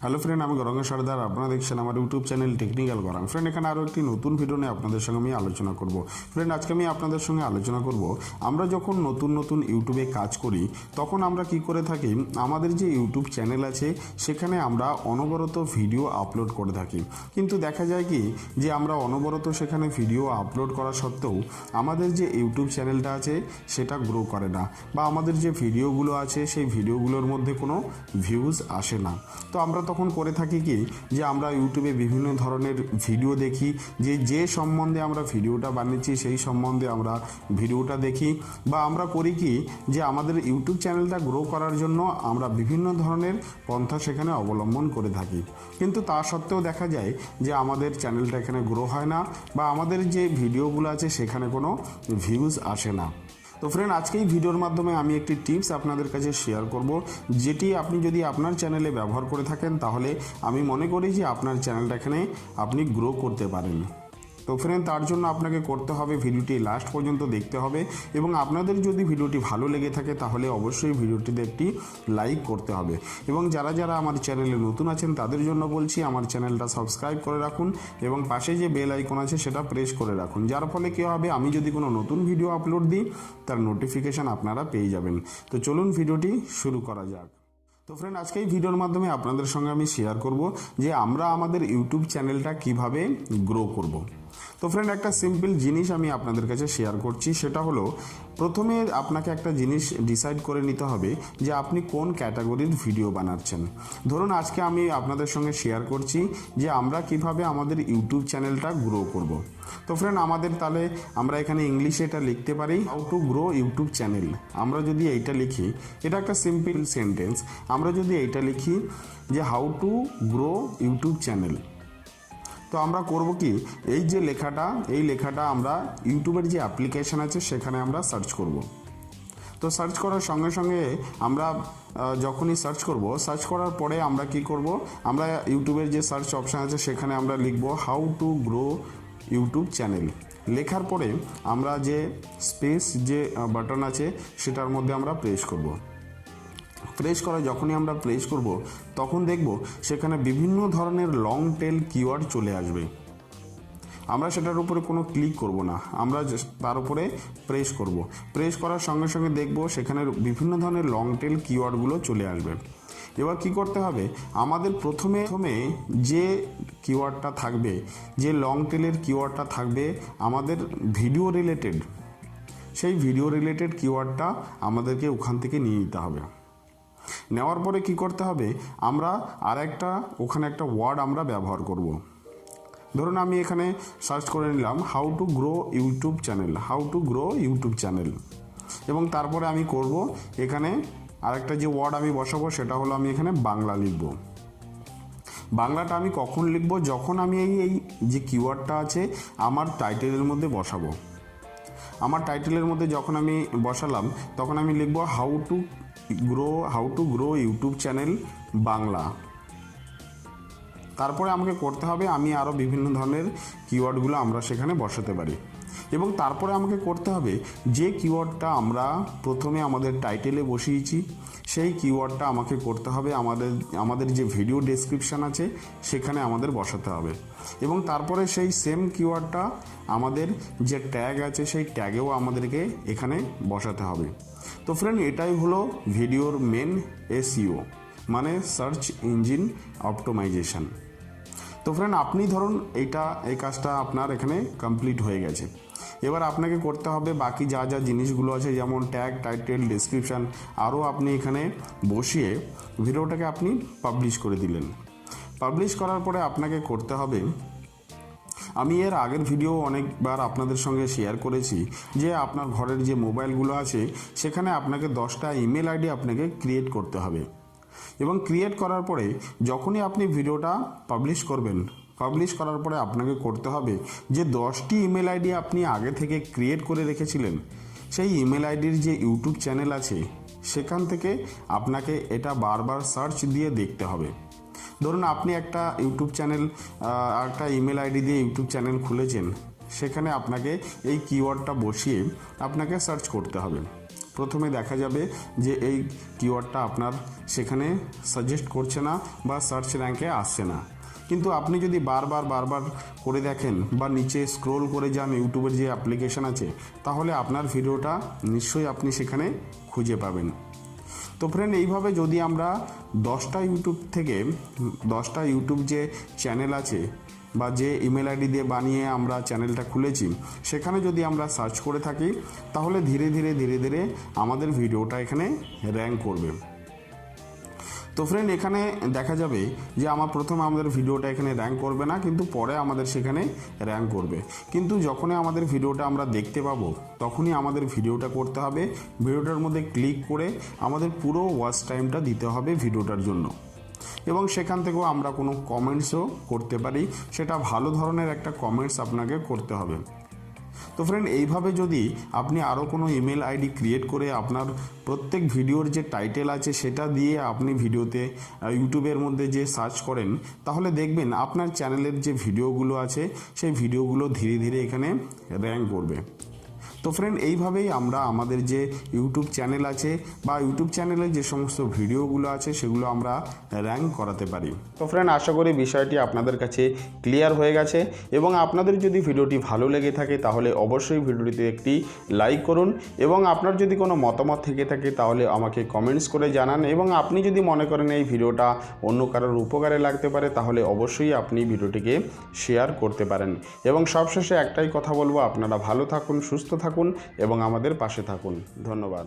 Hello friend, আমি গৌরাঙ্গ সর্দার। আপনারা দেখছেন আমার YouTube channel technical Gauranga. Friend, এখানে আরও একটি নতুন ভিডিও নিয়ে আপনাদের সঙ্গে আমি আলোচনা করব। ফ্রেন্ড, আজকে আমি আপনাদের সঙ্গে আলোচনা করব, আমরা যখন নতুন নতুন ইউটিউবে কাজ করি তখন আমরা কি করে থাকি, আমাদের যে ইউটিউব চ্যানেল আছে সেখানে আমরা অনবরত ভিডিও আপলোড করে থাকি। কিন্তু দেখা যায় কি যে আমরা অনবরত সেখানে ভিডিও আপলোড করা সত্ত্বেও আমাদের যে ইউটিউব চ্যানেলটা আছে সেটা গ্রো করে না, বা আমাদের যে ভিডিওগুলো আছে সেই ভিডিওগুলোর মধ্যে কোনো ভিউজ আসে না। তো আমরা তখন করে থাকি কি যে আমরা ইউটিউবে বিভিন্ন ধরনের ভিডিও দেখি, যে সম্বন্ধে আমরা ভিডিওটা বানিয়েছি সেই সম্বন্ধে আমরা ভিডিওটা দেখি, বা আমরা করি কি যে আমাদের ইউটিউব চ্যানেলটা গ্রো করার জন্য আমরা বিভিন্ন ধরনের পন্থা সেখানে অবলম্বন করে থাকি। কিন্তু তা সত্ত্বেও দেখা যায় যে আমাদের চ্যানেলটা এখানে গ্রো হয় না, বা আমাদের যে ভিডিওগুলো আছে সেখানে কোনো ভিউজ আসে না। তো ফ্রেন্ড, আজকে এই ভিডিওর মাধ্যমে আমি একটি টিপস আপনাদের কাছে শেয়ার করব, যেটি আপনি যদি আপনার চ্যানেলে ব্যবহার করে থাকেন তাহলে আমি মনে করি যে আপনার চ্যানেলটা এখানে আপনি গ্রো করতে পারেন। তো ফ্রেন্ড, তার জন্য আপনাকে করতে হবে ভিডিওটি লাস্ট পর্যন্ত দেখতে হবে, এবং আপনাদের যদি ভিডিওটি ভালো লেগে থাকে তাহলে অবশ্যই ভিডিওটিতে একটি লাইক করতে হবে। এবং যারা যারা আমার চ্যানেলে নতুন আছেন তাদের জন্য বলছি, আমার চ্যানেলটা সাবস্ক্রাইব করে রাখুন এবং পাশে যে বেল আইকন আছে সেটা প্রেস করে রাখুন, যার ফলে কী হবে, আমি যদি কোনো নতুন ভিডিও আপলোড দিই তার নোটিফিকেশান আপনারা পেয়ে যাবেন। তো চলুন ভিডিওটি শুরু করা যাক। তো ফ্রেন্ড, আজকে এই ভিডিওর মাধ্যমে আপনাদের সঙ্গে আমি শেয়ার করব যে আমরা আমাদের ইউটিউব চ্যানেলটা কিভাবে গ্রো করব। তো ফ্রেন্ড, একটা সিম্পল জিনিস আমি আপনাদের কাছে শেয়ার করছি, সেটা হলো প্রথমে আপনাকে একটা জিনিস ডিসাইড করে নিতে হবে যে আপনি কোন ক্যাটাগরির ভিডিও বানাচ্ছেন। ধরুন আজকে আমি আপনাদের সঙ্গে শেয়ার করছি যে আমরা কিভাবে আমাদের ইউটিউব চ্যানেলটা গ্রো করব। তো ফ্রেন্ড, তাহলে আমরা এখানে ইংলিশে এটা লিখতে পারি, how to grow YouTube channel. আমরা যদি এইটা লিখি, এটা একটা সিম্পল সেন্টেন্স, আমরা যদি এইটা লিখি যে how to grow YouTube channel, তো আমরা করব কি, এই যে লেখাটা, এই লেখাটা আমরা ইউটিউবের যে অ্যাপ্লিকেশান আছে সেখানে আমরা সার্চ করব। তো সার্চ করার সঙ্গে সঙ্গে আমরা যখনই সার্চ করব, সার্চ করার পরে আমরা কি করব, আমরা ইউটিউবের যে সার্চ অপশান আছে সেখানে আমরা লিখব how to grow YouTube channel. লেখার পরে আমরা যে স্পেস যে বাটন আছে সেটার মধ্যে আমরা প্রেস করব। প্রেস করা যখনই আমরা প্রেস করব তখন দেখব সেখানে বিভিন্ন ধরনের লং টেল কিওয়ার্ড চলে আসবে। আমরা সেটার উপরে কোনো ক্লিক করব না, আমরা তার উপরে প্রেস করব। প্রেস করার সঙ্গে সঙ্গে দেখব সেখানে বিভিন্ন ধরনের লং টেল কিওয়ার্ডগুলো চলে আসবে। এবার কি করতে হবে, আমাদের প্রথমে যে কিওয়ার্ডটা থাকবে, যে লং টেলের কিওয়ার্ডটা থাকবে আমাদের ভিডিও রিলেটেড, সেই ভিডিও রিলেটেড কিওয়ার্ডটা আমাদেরকে ওখান থেকে নিয়ে নিতে হবে। নেওয়ার পরে কি করতে হবে, আমরা ওখানে একটা ওয়ার্ড আমরা ব্যবহার করব। ধরুন আমি এখানে সার্চ করে নিলাম how to grow YouTube channel, how to grow YouTube channel, এবং তারপরে আমি করব এখানে আরেকটা যে ওয়ার্ড আমি বসাবো সেটা হলো আমি এখানে বাংলা লিখব। বাংলাটা আমি কখন লিখব, যখন আমি এই যে কিওয়ার্ডটা আছে আমার টাইটেলের মধ্যে বসাবো। আমার টাইটেলের মধ্যে যখন আমি বসালাম তখন আমি লিখব how to grow YouTube channel Bangla. তারপরে আমাকে করতে হবে, আমি আরও বিভিন্ন ধরনের কিওয়ার্ডগুলো আমরা সেখানে বসাতে পারি, এবং তারপরে আমাকে করতে হবে যে কিওয়ার্ডটা আমরা প্রথমে আমাদের টাইটেলে বসিয়েছি সেই কিওয়ার্ডটা আমাকে করতে হবে আমাদের যে ভিডিও ডেসক্রিপশান আছে সেখানে আমাদের বসাতে হবে, এবং তারপরে সেই সেম কিওয়ার্ডটা আমাদের যে ট্যাগ আছে সেই ট্যাগেও আমাদেরকে এখানে বসাতে হবে। তো ফ্রেন্ড, এটাই হলো ভিডিওর মেন এসইও, মানে সার্চ ইঞ্জিন অপটিমাইজেশন। তো ফ্রেন্ড, আপনি ধরুন এই কাজটা আপনার এখানে কমপ্লিট হয়ে গেছে। এবার আপনাকে করতে হবে বাকি যা যা জিনিসগুলো আছে, যেমন ট্যাগ, টাইটেল, ডেসক্রিপশান, আরও আপনি এখানে বসিয়ে ভিডিওটাকে আপনি পাবলিশ করে দিলেন। পাবলিশ করার পরে আপনাকে করতে হবে, আমি এর আগের ভিডিও অনেকবার আপনাদের সঙ্গে শেয়ার করেছি যে আপনার ঘরের যে মোবাইলগুলো আছে সেখানে আপনাকে 10টা ইমেল আইডি আপনাকে ক্রিয়েট করতে হবে, এবং ক্রিয়েট করার পরে যখনই আপনি ভিডিওটা পাবলিশ করবেন, পাবলিশ করার পরে আপনাকে করতে হবে যে 10টি ইমেল আইডি আপনি আগে থেকে ক্রিয়েট করে রেখেছিলেন সেই ইমেল আইডির যে ইউটিউব চ্যানেল আছে সেখান থেকে আপনাকে এটা বারবার সার্চ দিয়ে দেখতে হবে। ধরুন আপনি একটা ইমেল আইডি দিয়ে ইউটিউব চ্যানেল খুলেছেন, সেখানে আপনাকে এই কিওয়ার্ডটা বসিয়ে আপনাকে সার্চ করতে হবে। প্রথমে দেখা যাবে যে এই কিওয়ার্ডটা আপনার সেখানে সাজেস্ট করছে না বা সার্চ র্যাঙ্কে আসছে না। কিন্তু আপনি যদি বারবার করে দেখেন বা নিচে স্ক্রোল করে যান ইউটিউবের যে অ্যাপ্লিকেশন আছে, তাহলে আপনার ভিডিওটা নিশ্চয়ই আপনি সেখানে খুঁজে পাবেন। তো ফ্রেন্ড, এইভাবে যদি আমরা 10টা ইউটিউব যে চ্যানেল আছে বা যে ইমেল আইডি দিয়ে বানিয়ে আমরা চ্যানেলটা খুলেছি সেখানে যদি আমরা সার্চ করে থাকি, তাহলে ধীরে ধীরে আমাদের ভিডিওটা এখানে র্যাঙ্ক করবে। তো ফ্রেন্ড, এখানে দেখা যাবে যে প্রথমে আমাদের ভিডিওটা এখানে র্যাঙ্ক করবে না, কিন্তু পরে আমাদের সেখানে র্যাঙ্ক করবে। কিন্তু যখনই আমাদের ভিডিওটা আমরা দেখতে পাবো তখনই আমাদের ভিডিওটা করতে হবে, ভিডিওটার মধ্যে ক্লিক করে আমাদের পুরো ওয়াচ টাইমটা দিতে হবে ভিডিওটার জন্য। এবং সেখান থেকেও আমরা কোনো কমেন্টসও করতে পারি, সেটা ভালো ধরনের একটা কমেন্টস আপনাকে করতে হবে। তো ফ্রেন্ড, এইভাবে যদি আপনি আরও কোনো ইমেল আইডি ক্রিয়েট করে আপনার প্রত্যেক ভিডিওর যে টাইটেল আছে সেটা দিয়ে আপনি ভিডিওতে ইউটিউবের মধ্যে যে সার্চ করেন, তাহলে দেখবেন আপনার চ্যানেলের যে ভিডিওগুলো আছে সেই ভিডিওগুলো ধীরে ধীরে এখানে র্যাঙ্ক করবে। তো ফ্রেন্ড, এইভাবেই আমরা আমাদের যে ইউটিউব চ্যানেল আছে বা ইউটিউব চ্যানেলে যে সমস্ত ভিডিওগুলো আছে সেগুলো আমরা র্যাঙ্ক করাতে পারি। তো ফ্রেন্ড, আশা করি বিষয়টি আপনাদের কাছে ক্লিয়ার হয়ে গেছে, এবং আপনাদের যদি ভিডিওটি ভালো লেগে থাকে তাহলে অবশ্যই ভিডিওটিতে একটি লাইক করুন, এবং আপনার যদি কোনো মতামত থেকে থাকে তাহলে আমাকে কমেন্টস করে জানান, এবং আপনি যদি মনে করেন এই ভিডিওটা অন্য কারোর উপকারে লাগতে পারে তাহলে অবশ্যই আপনি ভিডিওটিকে শেয়ার করতে পারেন। এবং সবশেষে একটাই কথা বলবো, আপনারা ভালো থাকুন, সুস্থ থাকুন এবং আমাদের পাশে থাকুন। ধন্যবাদ।